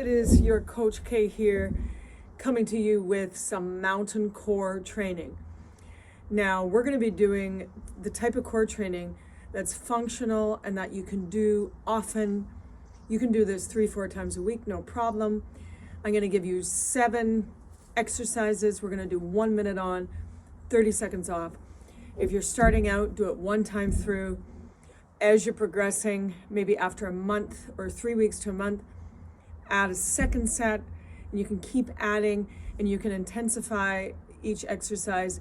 It is your Coach K here, coming to you with some mountain core training. Now, we're going to be doing the type of core training that's functional and that you can do often. You can do this 3-4 times a week, no problem. I'm going to give you 7 exercises. We're going to do 1 minute on, 30 seconds off. If you're starting out, do it 1 time through. As you're progressing, maybe after a month or 3 weeks to a month, add a second set, and you can keep adding, and you can intensify each exercise,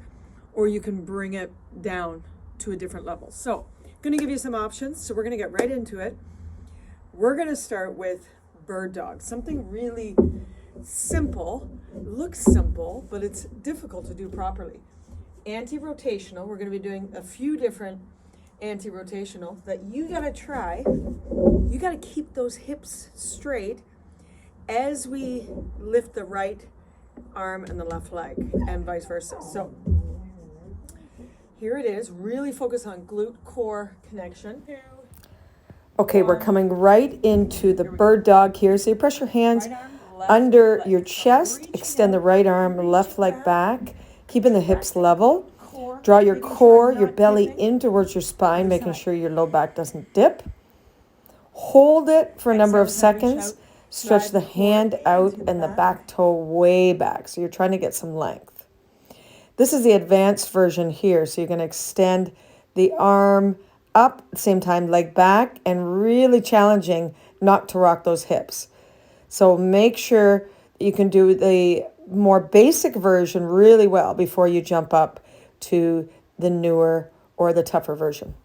or you can bring it down to a different level. So I'm going to give you some options. So we're going to get right into it. We're going to start with bird dog, something really simple. It looks simple, but it's difficult to do properly. Anti-rotational. We're going to be doing a few different anti-rotational that you got to try. You got to keep those hips straight as we lift the right arm and the left leg, and vice versa. So here it is. Really focus on glute core connection. Okay, we're coming right into the bird dog here. So you press your hands under your chest, extend the right arm, left leg back, keeping the hips level. Draw your core, your belly in towards your spine, making sure your low back doesn't dip. Hold it for a number of seconds. Stretch the hand out and the back toe way back. So you're trying to get some length. This is the advanced version here. So you're going to extend the arm up, at the same time leg back, and really challenging not to rock those hips. So make sure you can do the more basic version really well before you jump up to the newer or the tougher version.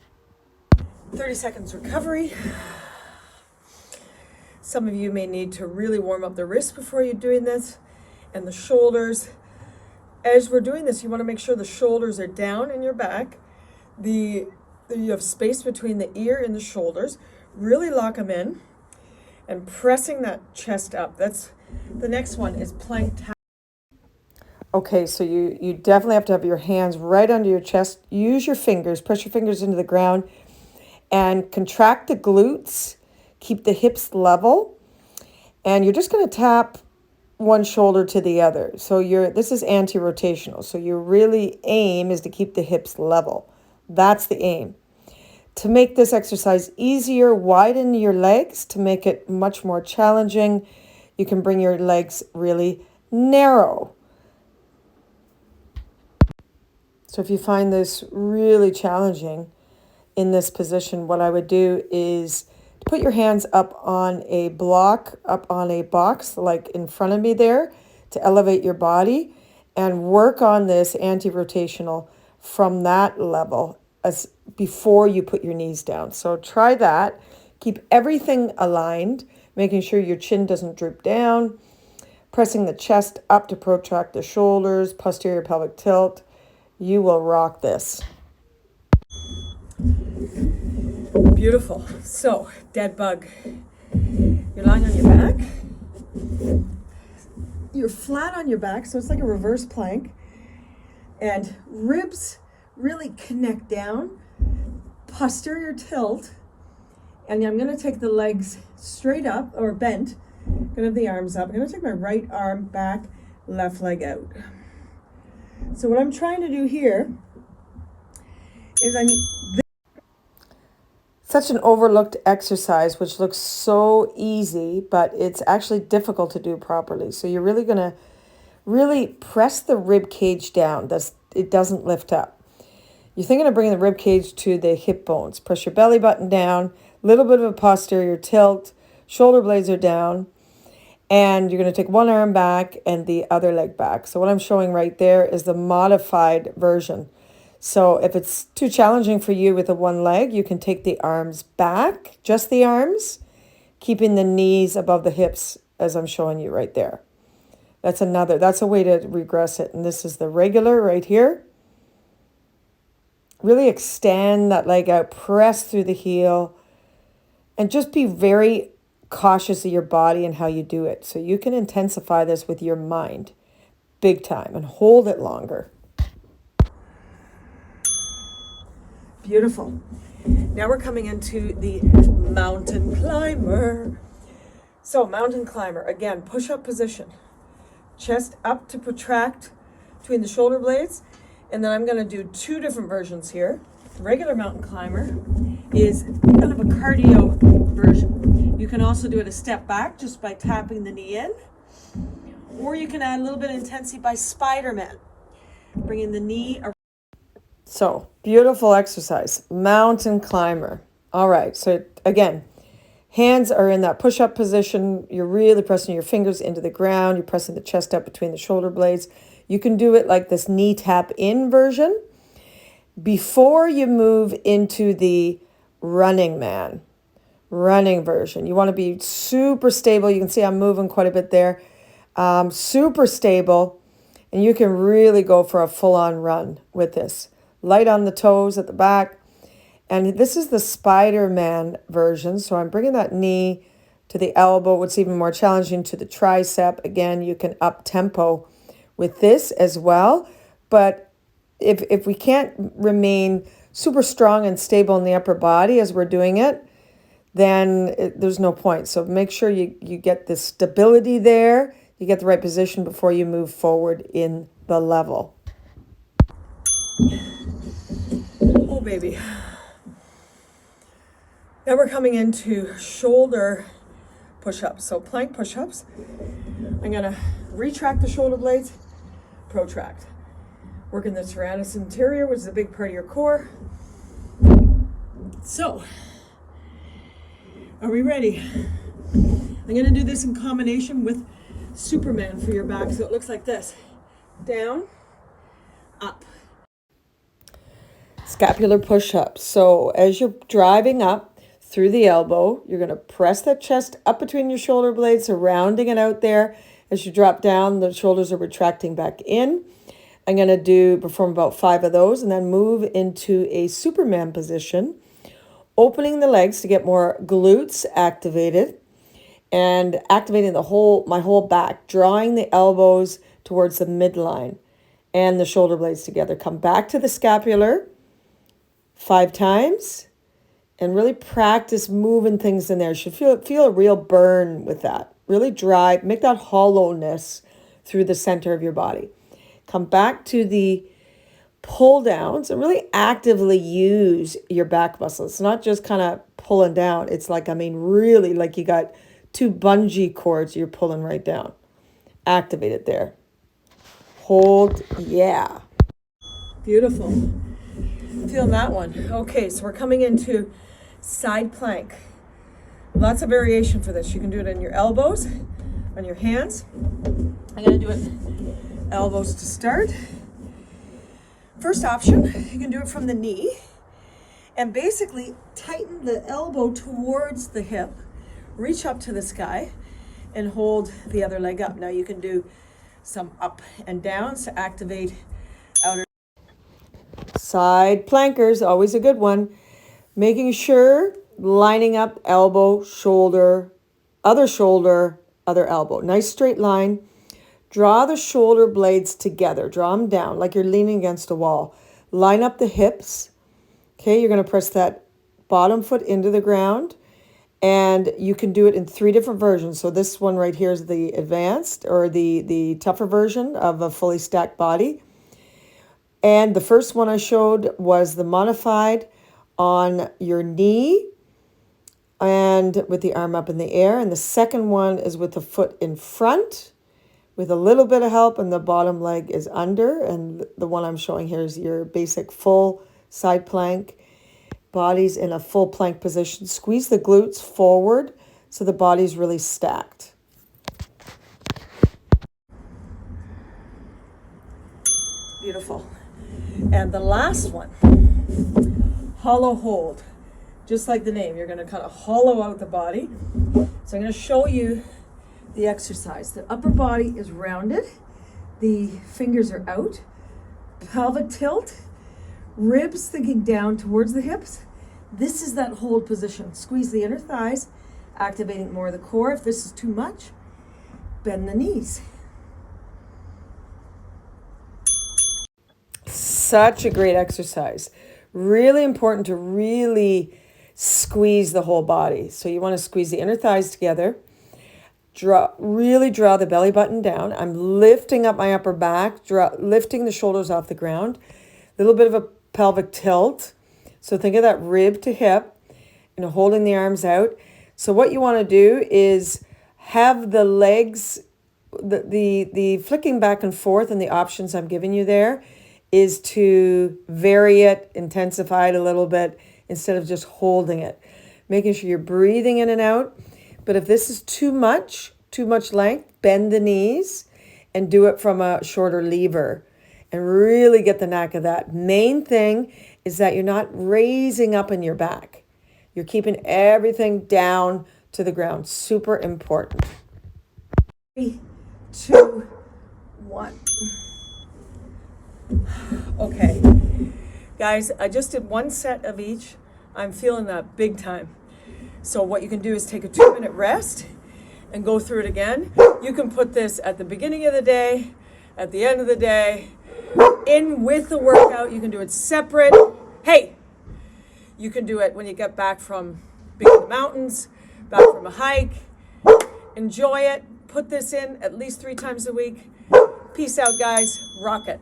30 seconds recovery. Some of you may need to really warm up the wrists before you're doing this, and the shoulders. As we're doing this, you want to make sure the shoulders are down in your back. You have space between the ear and the shoulders. Really lock them in and pressing that chest up. That's the next one is plank tap. Okay, so you definitely have to have your hands right under your chest. Use your fingers, press your fingers into the ground and contract the glutes. Keep the hips level, and you're just going to tap one shoulder to the other. So this is anti-rotational. So your really aim is to keep the hips level. That's the aim. To make this exercise easier, widen your legs to make it much more challenging. You can bring your legs really narrow. So if you find this really challenging in this position, what I would do is put your hands up on a block, up on a box, like in front of me there, to elevate your body and work on this anti-rotational from that level as before you put your knees down. So try that. Keep everything aligned, making sure your chin doesn't droop down, pressing the chest up to protract the shoulders, posterior pelvic tilt. You will rock this. Beautiful. So, dead bug. You're lying on your back. You're flat on your back, so it's like a reverse plank. And ribs really connect down. Posterior tilt. And I'm going to take the legs straight up or bent. I'm going to have the arms up. I'm going to take my right arm back, left leg out. So what I'm trying to do here is such an overlooked exercise, which looks so easy, but it's actually difficult to do properly. So you're really going to really press the rib cage down. It doesn't lift up. You're thinking of bringing the rib cage to the hip bones. Press your belly button down, little bit of a posterior tilt, shoulder blades are down, and you're going to take one arm back and the other leg back. So what I'm showing right there is the modified version. So if it's too challenging for you with the one leg, you can take the arms back, just the arms, keeping the knees above the hips as I'm showing you right there. That's a way to regress it. And this is the regular right here. Really extend that leg out, press through the heel, and just be very cautious of your body and how you do it. So you can intensify this with your mind big time and hold it longer. Beautiful. Now we're coming into the mountain climber. So mountain climber, again, push-up position. Chest up to protract between the shoulder blades. And then I'm gonna do two different versions here. Regular mountain climber is kind of a cardio version. You can also do it a step back just by tapping the knee in. Or you can add a little bit of intensity by Spider-Man, bringing the knee around. So, beautiful exercise, mountain climber. All right, so again, hands are in that push-up position. You're really pressing your fingers into the ground. You're pressing the chest up between the shoulder blades. You can do it like this knee tap in version before you move into the running version. You want to be super stable. You can see I'm moving quite a bit there. Super stable, and you can really go for a full-on run with this. Light on the toes at the back. And this is the Spider-Man version. So I'm bringing that knee to the elbow. What's even more challenging, to the tricep. Again, you can up tempo with this as well. But if we can't remain super strong and stable in the upper body as we're doing it, then there's no point. So make sure you get the stability there. You get the right position before you move forward in the level. Oh, baby. Now we're coming into shoulder push-ups. So plank push-ups. I'm gonna retract the shoulder blades, protract. Working the serratus anterior, which is a big part of your core. So, are we ready? I'm gonna do this in combination with Superman for your back. So it looks like this. Down, up. Scapular push-ups. So as you're driving up through the elbow, you're going to press that chest up between your shoulder blades, so rounding it out there. As you drop down, the shoulders are retracting back in. I'm going to perform about 5 of those and then move into a Superman position, opening the legs to get more glutes activated and activating my whole back, drawing the elbows towards the midline and the shoulder blades together. Come back to the scapular 5 times. And really practice moving things in there. You should feel a real burn with that. Really drive, make that hollowness through the center of your body. Come back to the pull downs and really actively use your back muscles. It's not just kind of pulling down. It's like, really like you got 2 bungee cords you're pulling right down. Activate it there. Hold, yeah. Beautiful. Feeling that one. Okay, so we're coming into side plank. Lots of variation for this. You can do it on your elbows, on your hands. I'm going to do it elbows to start. First option, you can do it from the knee and basically tighten the elbow towards the hip, reach up to the sky, and hold the other leg up. Now you can do some up and downs to activate outer. Side plankers, always a good one. Making sure lining up elbow, shoulder, other elbow. Nice straight line. Draw the shoulder blades together. Draw them down like you're leaning against a wall. Line up the hips. Okay, you're going to press that bottom foot into the ground. And you can do it in 3 different versions. So this one right here is the advanced or the tougher version of a fully stacked body. And the first one I showed was the modified on your knee and with the arm up in the air. And the second one is with the foot in front with a little bit of help and the bottom leg is under. And the one I'm showing here is your basic full side plank. Body's in a full plank position. Squeeze the glutes forward so the body's really stacked. Beautiful. And the last one, hollow hold. Just like the name, you're going to kind of hollow out the body. So I'm going to show you the exercise. The upper body is rounded. The fingers are out. Pelvic tilt. Ribs thinking down towards the hips. This is that hold position. Squeeze the inner thighs, activating more of the core. If this is too much, bend the knees. Such a great exercise. Really important to really squeeze the whole body. So you want to squeeze the inner thighs together. Really draw the belly button down. I'm lifting up my upper back, lifting the shoulders off the ground. A little bit of a pelvic tilt. So think of that rib to hip and holding the arms out. So what you want to do is have the legs, the flicking back and forth, and the options I'm giving you there is to vary it, intensify it a little bit instead of just holding it. Making sure you're breathing in and out. But if this is too much length, bend the knees and do it from a shorter lever and really get the knack of that. Main thing is that you're not raising up in your back. You're keeping everything down to the ground. Super important. 3, 2, 1. Okay. Guys, I just did 1 set of each. I'm feeling that big time. So what you can do is take a 2-minute rest and go through it again. You can put this at the beginning of the day, at the end of the day, in with the workout. You can do it separate. Hey, you can do it when you get back from being in the mountains, back from a hike. Enjoy it. Put this in at least 3 times a week. Peace out, guys. Rock it.